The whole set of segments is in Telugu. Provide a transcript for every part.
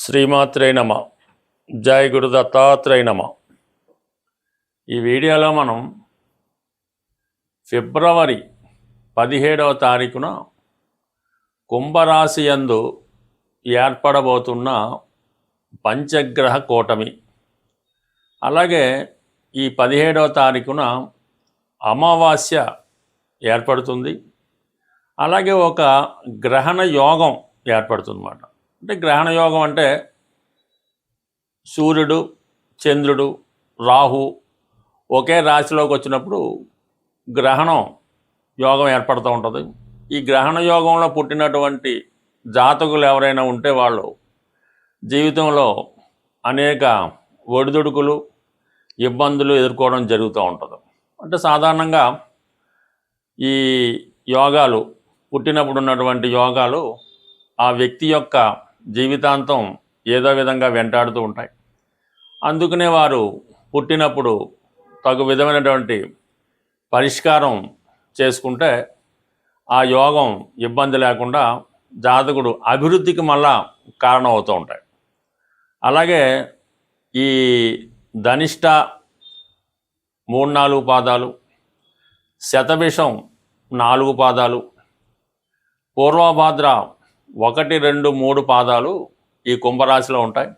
శ్రీమాత్రే నమ. జై గురు దత్తాత్రేయ నమ. ఈ వీడియోలో మనం ఫిబ్రవరి 17వ తారీఖున కుంభరాశి యందు ఏర్పడబోతున్న పంచగ్రహ కూటమి, అలాగే ఈ 17వ తారీఖున అమావాస్య ఏర్పడుతుంది. అలాగే ఒక గ్రహణ యోగం ఏర్పడుతుంది అన్నమాట. అంటే గ్రహణ యోగం అంటే సూర్యుడు, చంద్రుడు, రాహు ఒకే రాశిలోకి వచ్చినప్పుడు గ్రహణం యోగం ఏర్పడుతూ ఉంటుంది. ఈ గ్రహణ యోగంలో పుట్టినటువంటి జాతకులు ఎవరైనా ఉంటే వాళ్ళు జీవితంలో అనేక ఒడిదుడుకులు, ఇబ్బందులు ఎదుర్కోవడం జరుగుతూ ఉంటుంది. అంటే సాధారణంగా ఈ యోగాలు పుట్టినప్పుడు ఉన్నటువంటి యోగాలు ఆ వ్యక్తి యొక్క జీవితాంతం ఏదో విధంగా వెంటాడుతూ ఉంటాయి. అందుకనే వారు పుట్టినప్పుడు తగు విధమైనటువంటి పరిష్కారం చేసుకుంటే ఆ యోగం ఇబ్బంది లేకుండా జాతకుడు అభివృద్ధికి మళ్ళా కారణం అవుతూ ఉంటాయి. అలాగే ఈ ధనిష్ట 3-4 పాదాలు, శతభిషం 4 పాదాలు, పూర్వభాద్ర 1, 2, 3 పాదాలు ఈ కుంభరాశిలో ఉంటాయి.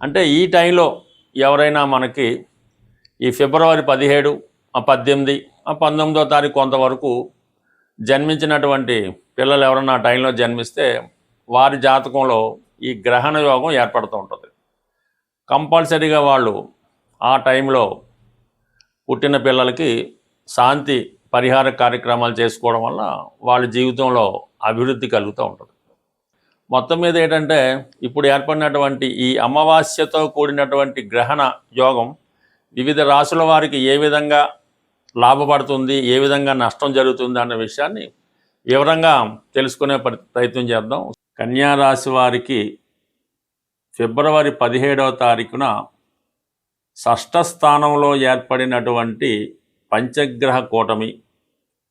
అంటే ఈ టైంలో ఎవరైనా మనకి ఈ ఫిబ్రవరి 17, 18, 19వ తారీఖు కొంతవరకు జన్మించినటువంటి పిల్లలు ఎవరైనా ఆ టైంలో జన్మిస్తే వారి జాతకంలో ఈ గ్రహణ యోగం ఏర్పడుతూ ఉంటుంది. కంపల్సరీగా వాళ్ళు ఆ టైంలో పుట్టిన పిల్లలకి శాంతి పరిహార కార్యక్రమాలు చేసుకోవడం వల్ల వాళ్ళ జీవితంలో అభివృద్ధి కలుగుతూ ఉంటుంది. మొత్తం మీద ఏంటంటే ఇప్పుడు ఏర్పడినటువంటి ఈ అమావాస్యతో కూడినటువంటి గ్రహణ యోగం వివిధ రాశుల వారికి ఏ విధంగా లాభపడుతుంది, ఏ విధంగా నష్టం జరుగుతుంది అన్న విషయాన్ని వివరంగా తెలుసుకునే ప్రయత్నం చేద్దాం. కన్యా రాశి వారికి ఫిబ్రవరి 17వ తారీఖున షష్ఠ స్థానంలో ఏర్పడినటువంటి పంచగ్రహ కూటమి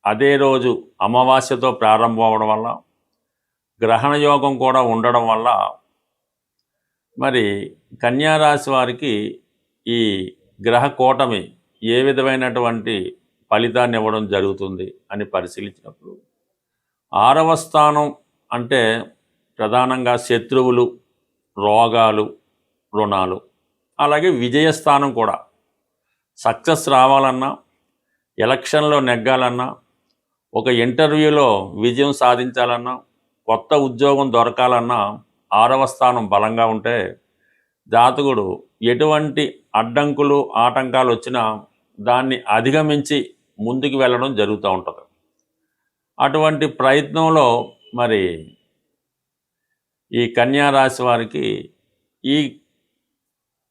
అదే రోజు అమావాస్యతో ప్రారంభం అవడం వల్ల, గ్రహణ యోగం కూడా ఉండడం వల్ల మరి కన్యా రాశి వారికి ఈ గ్రహ కూటమి ఏ విధమైనటువంటి ఫలితాన్ని ఇవ్వడం జరుగుతుంది అని పరిశీలించినప్పుడు 6వ స్థానం అంటే ప్రధానంగా శత్రువులు, రోగాలు, రుణాలు, అలాగే విజయస్థానం కూడా సక్సెస్ రావాలన్నా, ఎలక్షన్లో నెగ్గాలన్నా, ఒక ఇంటర్వ్యూలో విజయం సాధించాలన్నా, కొత్త ఉద్యోగం దొరకాలన్నా 6వ స్థానం బలంగా ఉంటే జాతకుడు ఎటువంటి అడ్డంకులు, ఆటంకాలు వచ్చినా దాన్ని అధిగమించి ముందుకు వెళ్ళడం జరుగుతూ ఉంటుంది. అటువంటి ప్రయత్నంలో మరి ఈ కన్యా రాశి వారికి ఈ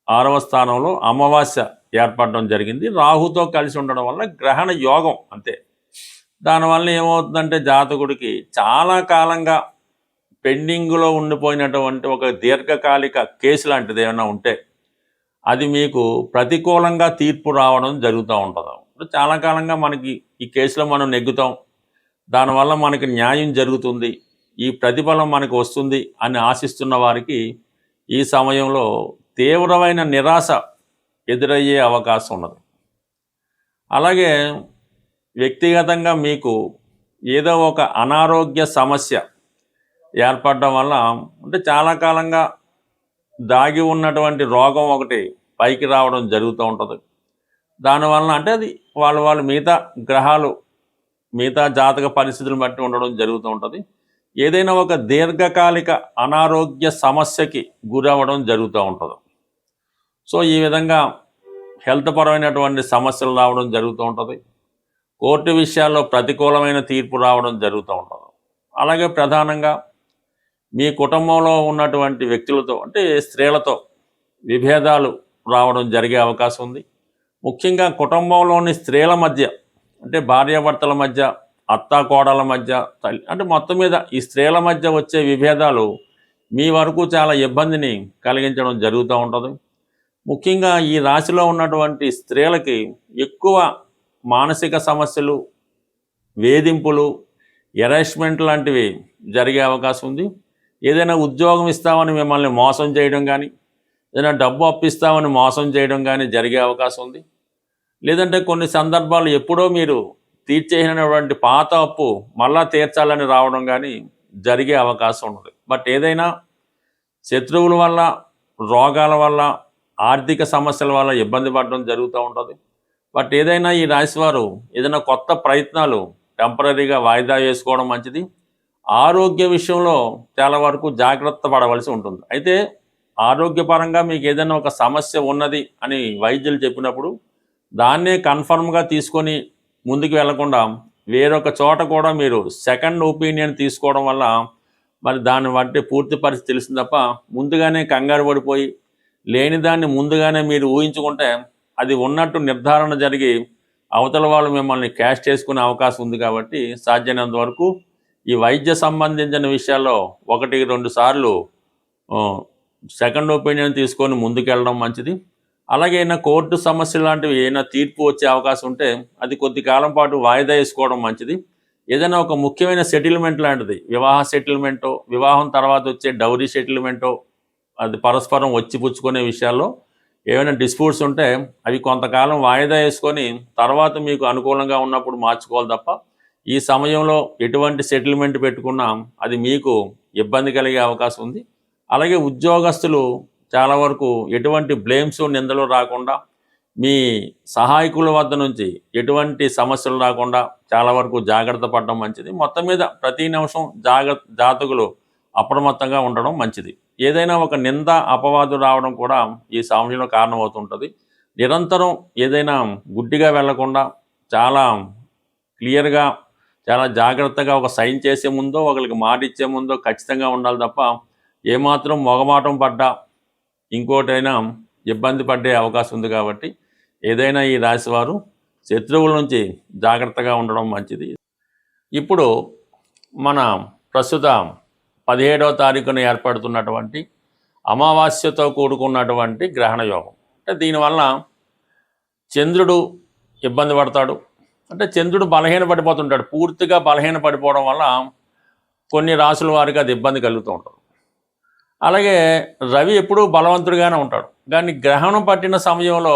6వ స్థానంలో అమావాస్య ఏర్పడడం జరిగింది. రాహుతో కలిసి ఉండడం వల్ల గ్రహణ యోగం అంతే. దానివల్ల ఏమవుతుందంటే జాతకుడికి చాలా కాలంగా పెండింగ్లో ఉండిపోయినటువంటి ఒక దీర్ఘకాలిక కేసు లాంటిది ఏమైనా ఉంటే అది మీకు ప్రతికూలంగా తీర్పు రావడం జరుగుతూ ఉంటుంది. చాలా కాలంగా మనకి ఈ కేసులో మనం నెగ్గుతాం, దానివల్ల మనకి న్యాయం జరుగుతుంది, ఈ ప్రతిఫలం మనకు వస్తుంది అని ఆశిస్తున్న వారికి ఈ సమయంలో తీవ్రమైన నిరాశ ఎదురయ్యే అవకాశం ఉన్నది. అలాగే వ్యక్తిగతంగా మీకు ఏదో ఒక అనారోగ్య సమస్య ఏర్పడడం వల్ల, అంటే చాలా కాలంగా దాగి ఉన్నటువంటి రోగం ఒకటి పైకి రావడం జరుగుతూ ఉంటుంది. దానివల్ల అంటే అది వాళ్ళు మిగతా గ్రహాలు, మిగతా జాతక పరిస్థితులను బట్టి ఉండడం జరుగుతూ ఉంటుంది. ఏదైనా ఒక దీర్ఘకాలిక అనారోగ్య సమస్యకి గురవ్వడం జరుగుతూ ఉంటుంది. సో ఈ విధంగా హెల్త్ పరమైనటువంటి సమస్యలు రావడం జరుగుతూ ఉంటుంది. కోర్టు విషయాల్లో ప్రతికూలమైన తీర్పు రావడం జరుగుతూ ఉంటుంది. అలాగే ప్రధానంగా మీ కుటుంబంలో ఉన్నటువంటి వ్యక్తులతో, అంటే స్త్రీలతో విభేదాలు రావడం జరిగే అవకాశం ఉంది. ముఖ్యంగా కుటుంబంలోని స్త్రీల మధ్య, అంటే భార్యాభర్తల మధ్య, అత్తాకోడల మధ్య, అంటే మొత్తం మీద ఈ స్త్రీల మధ్య వచ్చే విభేదాలు మీ వరకు చాలా ఇబ్బందిని కలిగించడం జరుగుతూ ఉంటుంది. ముఖ్యంగా ఈ రాశిలో ఉన్నటువంటి స్త్రీలకి ఎక్కువ మానసిక సమస్యలు, వేధింపులు, ఎరేస్మెంట్ లాంటివి జరిగే అవకాశం ఉంది. ఏదైనా ఉద్యోగం ఇస్తామని మిమ్మల్ని మోసం చేయడం కానీ, ఏదైనా డబ్బు అప్పిస్తామని మోసం చేయడం కానీ జరిగే అవకాశం ఉంది. లేదంటే కొన్ని సందర్భాలు ఎప్పుడో మీరు తీర్చేసినటువంటి పాత అప్పు మళ్ళా తీర్చాలని రావడం కానీ జరిగే అవకాశం ఉన్నది. బట్ ఏదైనా శత్రువుల వల్ల, రోగాల వల్ల, ఆర్థిక సమస్యల వల్ల ఇబ్బంది పడడం జరుగుతూ ఉంటుంది. బట్ ఏదైనా ఈ రాశివారు ఏదైనా కొత్త ప్రయత్నాలు టెంపరీగా వాయిదా వేసుకోవడం మంచిది. ఆరోగ్య విషయంలో చాలా వరకు జాగ్రత్త పడవలసి ఉంటుంది. అయితే ఆరోగ్యపరంగా మీకు ఏదైనా ఒక సమస్య ఉన్నది అని వైద్యులు చెప్పినప్పుడు దాన్నే కన్ఫర్మ్గా తీసుకొని ముందుకు వెళ్లకుండా వేరొక చోట కూడా మీరు సెకండ్ ఒపీనియన్ తీసుకోవడం వల్ల మరి దాన్ని బట్టి పూర్తి పరిస్థితి తెలిసింది తప్ప ముందుగానే కంగారు పడిపోయి లేని దాన్ని ముందుగానే మీరు ఊహించుకుంటే అది ఉన్నట్టు నిర్ధారణ జరిగి అవతల వాళ్ళు మిమ్మల్ని క్యాష్ చేసుకునే అవకాశం ఉంది. కాబట్టి సాధ్యమైనంత వరకు ఈ వైద్య సంబంధించిన విషయాల్లో 1-2 సార్లు సెకండ్ ఒపీనియన్ తీసుకొని ముందుకెళ్ళడం మంచిది. అలాగే అయినా కోర్టు సమస్యలు లాంటివి ఏమైనా తీర్పు వచ్చే అవకాశం ఉంటే అది కొద్ది కాలం పాటు వాయిదా వేసుకోవడం మంచిది. ఏదైనా ఒక ముఖ్యమైన సెటిల్మెంట్ లాంటిది, వివాహ సెటిల్మెంటో, వివాహం తర్వాత వచ్చే డౌరీ సెటిల్మెంటో, అది పరస్పరం వచ్చిపుచ్చుకునే విషయాల్లో ఏమైనా డిస్ప్యూట్స్ ఉంటే అవి కొంతకాలం వాయిదా వేసుకొని తర్వాత మీకు అనుకూలంగా ఉన్నప్పుడు మార్చుకోవాలి తప్ప ఈ సమయంలో ఎటువంటి సెటిల్మెంట్ పెట్టుకున్నా అది మీకు ఇబ్బంది కలిగే అవకాశం ఉంది. అలాగే ఉద్యోగస్తులు చాలా వరకు ఎటువంటి బ్లేమ్స్, నిందలు రాకుండా మీ సహాయకుల వద్ద నుంచి ఎటువంటి సమస్యలు రాకుండా చాలా వరకు జాగ్రత్త పడడం మంచిది. మొత్తం మీద ప్రతి నిమిషం జాతకులు అప్రమత్తంగా ఉండడం మంచిది. ఏదైనా ఒక నింద, అపవాదు రావడం కూడా ఈ సమయంలో కారణమవుతుంటుంది. నిరంతరం ఏదైనా గుడ్డిగా వెళ్లకుండా చాలా క్లియర్గా, చాలా జాగ్రత్తగా ఒక సైన్ చేసే ముందో, ఒకరికి మాట ఇచ్చే ముందో ఖచ్చితంగా ఉండాలి తప్ప ఏమాత్రం మొగమాటం పడ్డా ఇంకోటైనా ఇబ్బంది పడే అవకాశం ఉంది. కాబట్టి ఏదైనా ఈ రాశివారు శత్రువుల నుంచి జాగ్రత్తగా ఉండడం మంచిది. ఇప్పుడు మన ప్రస్తుత 17వ తారీఖున ఏర్పడుతున్నటువంటి అమావాస్యతో కూడుకున్నటువంటి గ్రహణ యోగం. అంటే దీనివల్ల చంద్రుడు ఇబ్బంది పడతాడు. అంటే చంద్రుడు బలహీన పడిపోతుంటాడు. పూర్తిగా బలహీన పడిపోవడం వల్ల కొన్ని రాసుల వారికి అది ఇబ్బంది కలుగుతూ ఉంటుంది. అలాగే రవి ఎప్పుడూ బలవంతుడిగానే ఉంటాడు. కానీ గ్రహణం పట్టిన సమయంలో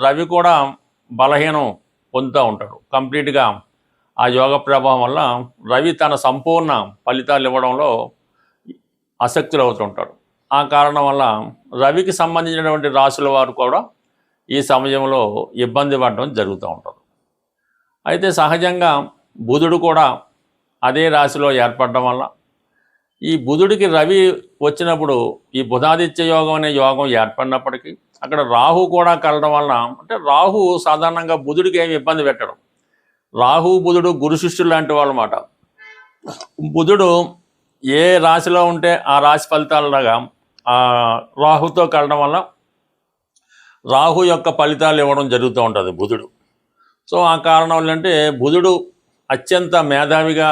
రవి కూడా బలహీనం పొందుతూ ఉంటాడు. కంప్లీట్గా ఆ యోగ ప్రభావం వల్ల రవి తన సంపూర్ణ ఫలితాలు ఇవ్వడంలో ఆసక్తులు అవుతుంటాడు. ఆ కారణం వల్ల రవికి సంబంధించినటువంటి రాశుల వారు కూడా ఈ సమయంలో ఇబ్బంది పడడం జరుగుతూ ఉంటుంది. అయితే సహజంగా బుధుడు కూడా అదే రాశిలో ఏర్పడడం వల్ల ఈ బుధుడికి రవి వచ్చినప్పుడు ఈ బుధాదిత్య యోగం అనే యోగం ఏర్పడినప్పటికీ అక్కడ రాహు కూడా కలడం వలన, అంటే రాహు సాధారణంగా బుధుడికి ఏమి ఇబ్బంది పెట్టడం. రాహు బుధుడు గురు శిష్యులు లాంటి వాళ్ళు అన్నమాట. బుధుడు ఏ రాశిలో ఉంటే ఆ రాశి ఫలితాలలాగా రాహుతో కలడం వల్ల రాహు యొక్క ఫలితాలు ఇవ్వడం జరుగుతూ ఉంటుంది బుధుడు. సో ఆ కారణం ఏంటంటే బుధుడు అత్యంత మేధావిగా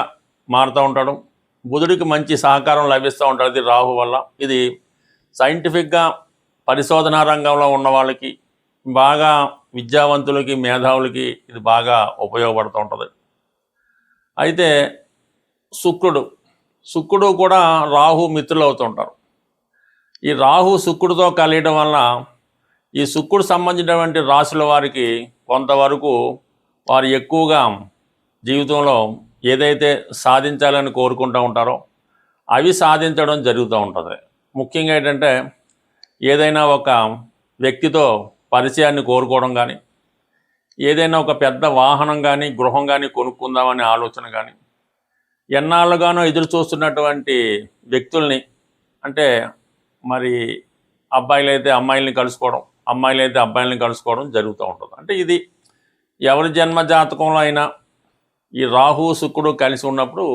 మారుతూ ఉంటాడు. బుధుడికి మంచి సహకారం లభిస్తూ ఉంటుంది రాహు వల్ల. ఇది సైంటిఫిక్గా పరిశోధనా రంగంలో ఉన్న వాళ్ళకి, బాగా విద్యావంతులకి, మేధావులకి ఇది బాగా ఉపయోగపడుతూ ఉంటుంది. అయితే శుక్రుడు కూడా రాహు మిత్రులు అవుతుంటారు. ఈ రాహు శుక్రుడితో కలియడం వల్ల ఈ శుక్రుడు సంబంధించినటువంటి రాశుల వారికి కొంతవరకు వారు ఎక్కువగా జీవితంలో ఏదైతే సాధించాలని కోరుకుంటూ ఉంటారో అవి సాధించడం జరుగుతూ ఉంటుంది. ముఖ్యంగా ఏంటంటే ఏదైనా ఒక వ్యక్తితో పరిచయాన్ని కోరుకోవడం కానీ, ఏదైనా ఒక పెద్ద వాహనం కానీ, గృహం కానీ కొనుక్కుందామనే ఆలోచన కానీ, ఎన్నాళ్ళుగానో ఎదురు చూస్తున్నటువంటి వ్యక్తుల్ని, అంటే మరి అబ్బాయిలైతే అమ్మాయిల్ని కలుసుకోవడం, అమ్మాయిలైతే అబ్బాయిల్ని కలుసుకోవడం జరుగుతూ ఉంటుంది. అంటే ఇది ఎవరి జన్మ జాతకంలో అయినా ఈ రాహు శుక్రుడు కలిసి ఉన్నప్పుడు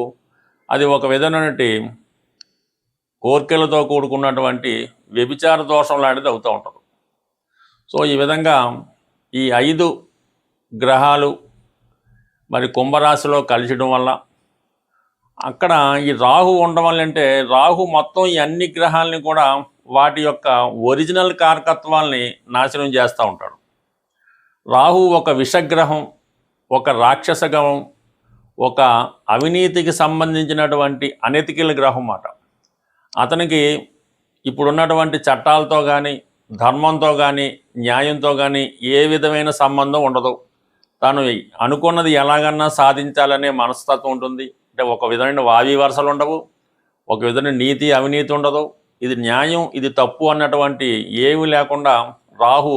అది ఒక విధమైనటువంటి కోర్కెలతో కూడుకున్నటువంటి వ్యభిచార దోషం లాంటిది అవుతూ ఉంటుంది. సో ఈ విధంగా ఈ 5 గ్రహాలు మరి కుంభరాశిలో కలిసడం వల్ల అక్కడ ఈ రాహు ఉండడం వల్ల, అంటే రాహు మొత్తం ఈ అన్ని గ్రహాలని కూడా వాటి యొక్క ఒరిజినల్ కారకత్వాల్ని నాశనం చేస్తూ ఉంటాడు. రాహు ఒక విషగ్రహం, ఒక రాక్షస గ్రహం, ఒక అవినీతికి సంబంధించినటువంటి అనెతికల్ గ్రహం మాట. అతనికి ఇప్పుడున్నటువంటి చట్టాలతో కానీ ధర్మంతో కానీ న్యాయంతో కానీ ఏ విధమైన సంబంధం ఉండదు. తాను అనుకున్నది ఎలాగన్నా సాధించాలనే మనస్తత్వం ఉంటుంది. అంటే ఒక విధమైన వావి వరసలు ఉండవు, ఒక విధమైన నీతి అవినీతి ఉండదు, ఇది న్యాయం ఇది తప్పు అన్నటువంటి ఏమీ లేకుండా రాహు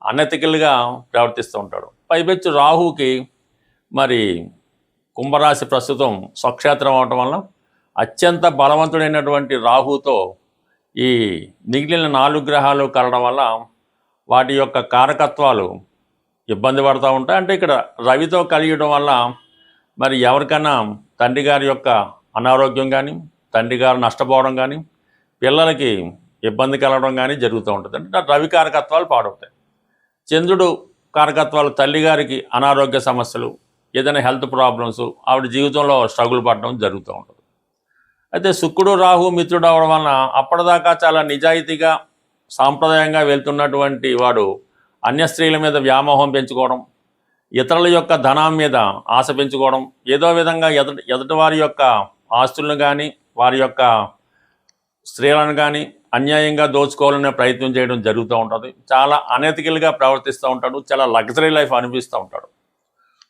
అనెతికల్గా ప్రవర్తిస్తూ ఉంటాడు. పైపెచ్చు రాహుకి మరి కుంభరాశి ప్రస్తుతం స్వక్షేత్రం అవటం వల్ల అత్యంత బలవంతుడైనటువంటి రాహుతో ఈ మిగిలిన 4 గ్రహాలు కలవడం వల్ల వాటి యొక్క కారకత్వాలు ఇబ్బంది పడుతూ ఉంటాయి. అంటే ఇక్కడ రవితో కలియడం వల్ల మరి ఎవరికైనా తండ్రి గారి యొక్క అనారోగ్యం కానీ, తండ్రి గారు నష్టపోవడం కానీ, పిల్లలకి ఇబ్బంది కలగడం కానీ జరుగుతూ ఉంటుంది. అంటే రవి కారకత్వాలు పాడవుతాయి. చంద్రుడు కారకత్వాలు తల్లిగారికి అనారోగ్య సమస్యలు, ఏదైనా హెల్త్ ప్రాబ్లమ్స్, ఆవిడ జీవితంలో స్ట్రగుల్ పడడం జరుగుతూ ఉంటుంది. అయితే శుక్రుడు రాహు మిత్రుడు అవడం వలన అప్పటిదాకా చాలా నిజాయితీగా సాంప్రదాయంగా వెళ్తున్నటువంటి వాడు అన్య స్త్రీల మీద వ్యామోహం పెంచుకోవడం, ఇతరుల యొక్క ధనం మీద ఆశ పెంచుకోవడం, ఏదో విధంగా ఎదుటి వారి యొక్క ఆస్తులను కానీ వారి యొక్క స్త్రీలను కానీ అన్యాయంగా దోచుకోవాలనే ప్రయత్నం చేయడం జరుగుతూ ఉంటుంది. చాలా అనెతికల్గా ప్రవర్తిస్తూ ఉంటాడు, చాలా లగ్జరీ లైఫ్ అనిపిస్తూ ఉంటాడు.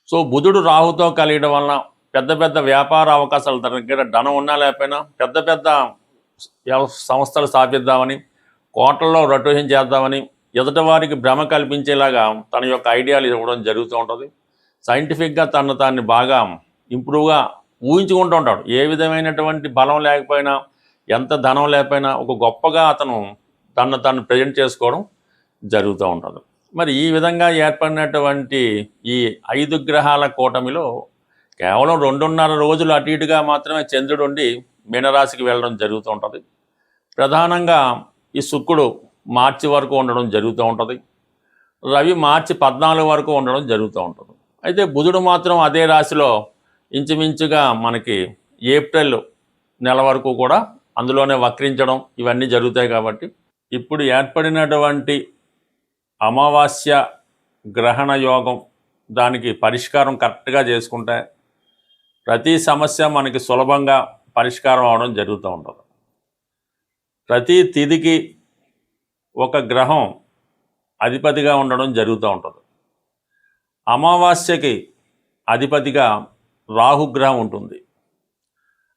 సో బుధుడు రాహుతో కలియడం వలన పెద్ద పెద్ద వ్యాపార అవకాశాలు, తన దగ్గర ధనం ఉన్నా లేకపోయినా పెద్ద పెద్ద సంస్థలు స్థాపిద్దామని, కోట్లలో రొటేషన్ చేద్దామని ఎదుటి వారికి భ్రమ కల్పించేలాగా తన యొక్క ఐడియాలు ఇవ్వడం జరుగుతూ ఉంటుంది. సైంటిఫిక్గా తాన్ని బాగా ఇంప్రూవ్గా ఊహించుకుంటూ ఉంటాడు. ఏ విధమైనటువంటి బలం లేకపోయినా, ఎంత ధనం లేకపోయినా ఒక గొప్పగా అతను తను ప్రజెంట్ చేసుకోవడం జరుగుతూ ఉంటుంది. మరి ఈ విధంగా ఏర్పడినటువంటి ఈ 5 గ్రహాల కూటమిలో కేవలం 2.5 రోజులు అటు ఇటుగా మాత్రమే చంద్రుడు ఉండి మీనరాశికి వెళ్ళడం జరుగుతూ ఉంటుంది. ప్రధానంగా ఈ శుక్రుడు మార్చి వరకు ఉండడం జరుగుతూ ఉంటుంది, రవి మార్చి 14 వరకు ఉండడం జరుగుతూ ఉంటుంది. అయితే బుధుడు మాత్రం అదే రాశిలో ఇంచుమించుగా మనకి ఏప్రిల్ నెల వరకు కూడా అందులోనే వక్రించడం ఇవన్నీ జరుగుతాయి. కాబట్టి ఇప్పుడు ఏర్పడినటువంటి అమావాస్య గ్రహణ యోగం, దానికి పరిష్కారం కరెక్ట్గా చేసుకుంటే ప్రతి సమస్య మనకి సులభంగా పరిష్కారం అవడం జరుగుతూ ఉంటుంది. ప్రతి తిథికి ఒక గ్రహం అధిపతిగా ఉండడం జరుగుతూ ఉంటుంది. అమావాస్యకి అధిపతిగా రాహుగ్రహం ఉంటుంది.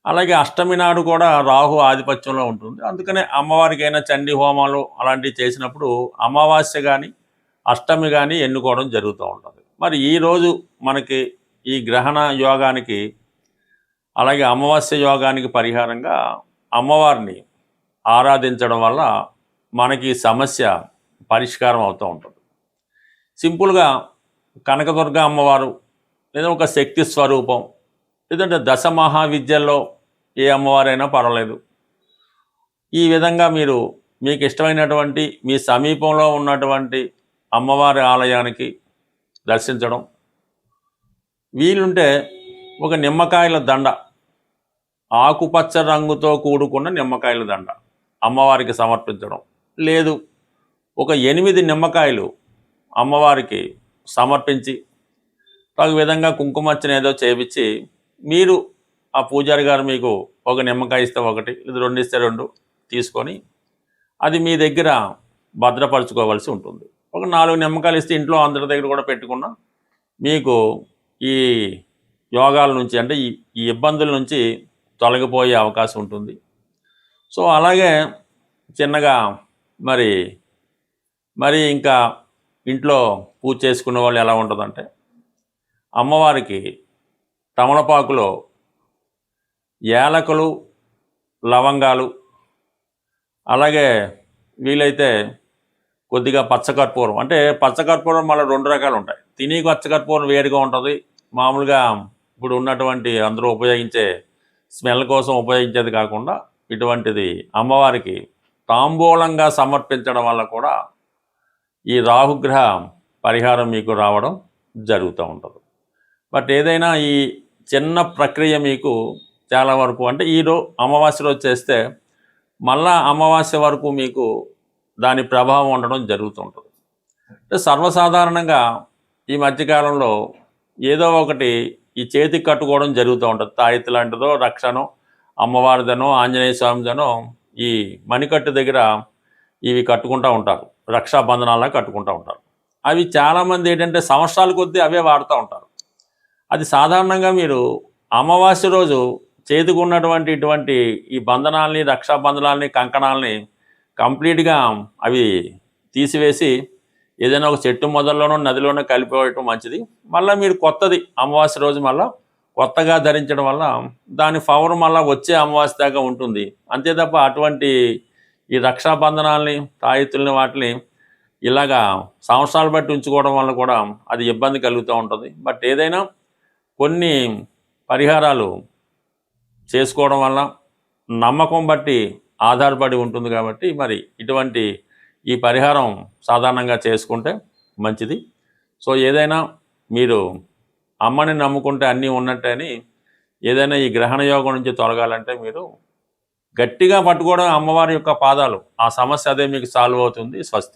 అలాగే అష్టమి నాడు కూడా రాహు ఆధిపత్యంలో ఉంటుంది. అందుకనే అమ్మవారికైనా చండీ హోమాలు అలాంటివి చేసినప్పుడు అమావాస్య కానీ అష్టమి కానీ ఎన్నుకోవడం జరుగుతూ ఉంటుంది. మరి ఈరోజు మనకి ఈ గ్రహణ యోగానికి అలాగే అమావాస్య యోగానికి పరిహారంగా అమ్మవారిని ఆరాధించడం వల్ల మనకి సమస్య పరిష్కారం అవుతూ ఉంటుంది. సింపుల్గా కనకదుర్గ అమ్మవారు లేదా ఒక శక్తి స్వరూపం, లేదంటే దశ మహావిద్యల్లో ఏ అమ్మవారైనా పర్వాలేదు. ఈ విధంగా మీకు ఇష్టమైనటువంటి మీ సమీపంలో ఉన్నటువంటి అమ్మవారి ఆలయానికి దర్శించడం, వీలుంటే ఒక నిమ్మకాయల దండ, ఆకుపచ్చ రంగుతో కూడుకున్న నిమ్మకాయల దండ అమ్మవారికి సమర్పించడం, లేదు ఒక 8 నిమ్మకాయలు అమ్మవారికి సమర్పించి ఒక విధంగా కుంకుమర్చన ఏదో చేపించి మీరు ఆ పూజారి గారు మీకు ఒక నిమ్మకాయ ఇస్తే ఒకటి, ఇది 2 ఇస్తే 2 తీసుకొని అది మీ దగ్గర భద్రపరచుకోవాల్సి ఉంటుంది. ఒక 4 నిమ్మకాయలు ఇస్తే ఇంట్లో అందరి దగ్గర కూడా పెట్టుకున్నా మీకు ఈ యోగాల నుంచి అంటే ఈ ఇబ్బందుల నుంచి తొలగిపోయే అవకాశం ఉంటుంది. సో అలాగే చిన్నగా మరి ఇంకా ఇంట్లో పూజ చేసుకునే వాళ్ళు ఎలా ఉంటుందంటే, అమ్మవారికి తమలపాకులో యాలకులు, లవంగాలు, అలాగే వీలైతే కొద్దిగా పచ్చకర్పూరం, అంటే పచ్చకర్పూరం మళ్ళీ 2 రకాలు ఉంటాయి. తిని పచ్చకర్పూరం వేరుగా ఉంటుంది, మామూలుగా ఇప్పుడు ఉన్నటువంటి అందరూ ఉపయోగించే స్మెల్ కోసం ఉపయోగించేది కాకుండా ఇటువంటిది అమ్మవారికి తాంబూలంగా సమర్పించడం వల్ల కూడా ఈ రాహుగ్రహ పరిహారం మీకు రావడం జరుగుతూ ఉంటుంది. బట్ ఏదైనా ఈ చిన్న ప్రక్రియ మీకు చాలా వరకు అంటే అమావాస్య రోజు చేస్తే మళ్ళా అమావాస్య వరకు మీకు దాని ప్రభావం ఉండడం జరుగుతుంటుంది. అంటే సర్వసాధారణంగా ఈ మధ్యకాలంలో ఏదో ఒకటి ఈ చేతికి కట్టుకోవడం జరుగుతూ ఉంటుంది. తాయెత్తు లాంటిదో రక్షణో అమ్మవారిదనో ఆంజనేయ స్వామిదనో ఈ మణికట్టు దగ్గర ఇవి కట్టుకుంటూ ఉంటారు, రక్షాబంధనాలా కట్టుకుంటూ ఉంటారు. అవి చాలామంది ఏంటంటే సంవత్సరాల కొద్దీ అవే వాడుతూ ఉంటారు. అది సాధారణంగా మీరు అమావాస్య రోజు చేతికి ఉన్నటువంటి ఇటువంటి ఈ బంధనాల్ని, రక్షాబంధనాల్ని, కంకణాలని కంప్లీట్గా అవి తీసివేసి ఏదైనా ఒక చెట్టు మొదల్లోనో నదిలోనో కలిపివేయటం మంచిది. మళ్ళీ మీరు కొత్తది అమావాస్య రోజు మళ్ళీ కొత్తగా ధరించడం వల్ల దాని పవర్ మళ్ళీ వచ్చే అమావాస్య దాకా ఉంటుంది. అంతే తప్ప అటువంటి ఈ రక్షాబంధనాల్ని, తాయెత్తుల్ని వాటిని ఇలాగా సంవత్సరాలు బట్టి ఉంచుకోవడం వల్ల కూడా అది ఇబ్బంది కలుగుతూ ఉంటుంది. బట్ ఏదైనా కొన్ని పరిహారాలు చేసుకోవడం వల్ల నమ్మకం బట్టి ఆధారపడి ఉంటుంది కాబట్టి మరి ఇటువంటి ఈ పరిహారం సాధారణంగా చేసుకుంటే మంచిది. సో ఏదైనా మీరు అమ్మని నమ్ముకుంటే అన్నీ ఉన్నట్టే అని ఏదైనా ఈ గ్రహణ యోగం నుంచి తొలగాలంటే మీరు గట్టిగా పట్టుకోవడం అమ్మవారి యొక్క పాదాలు, ఆ సమస్య అదే మీకు సాల్వ్ అవుతుంది. స్వస్తి.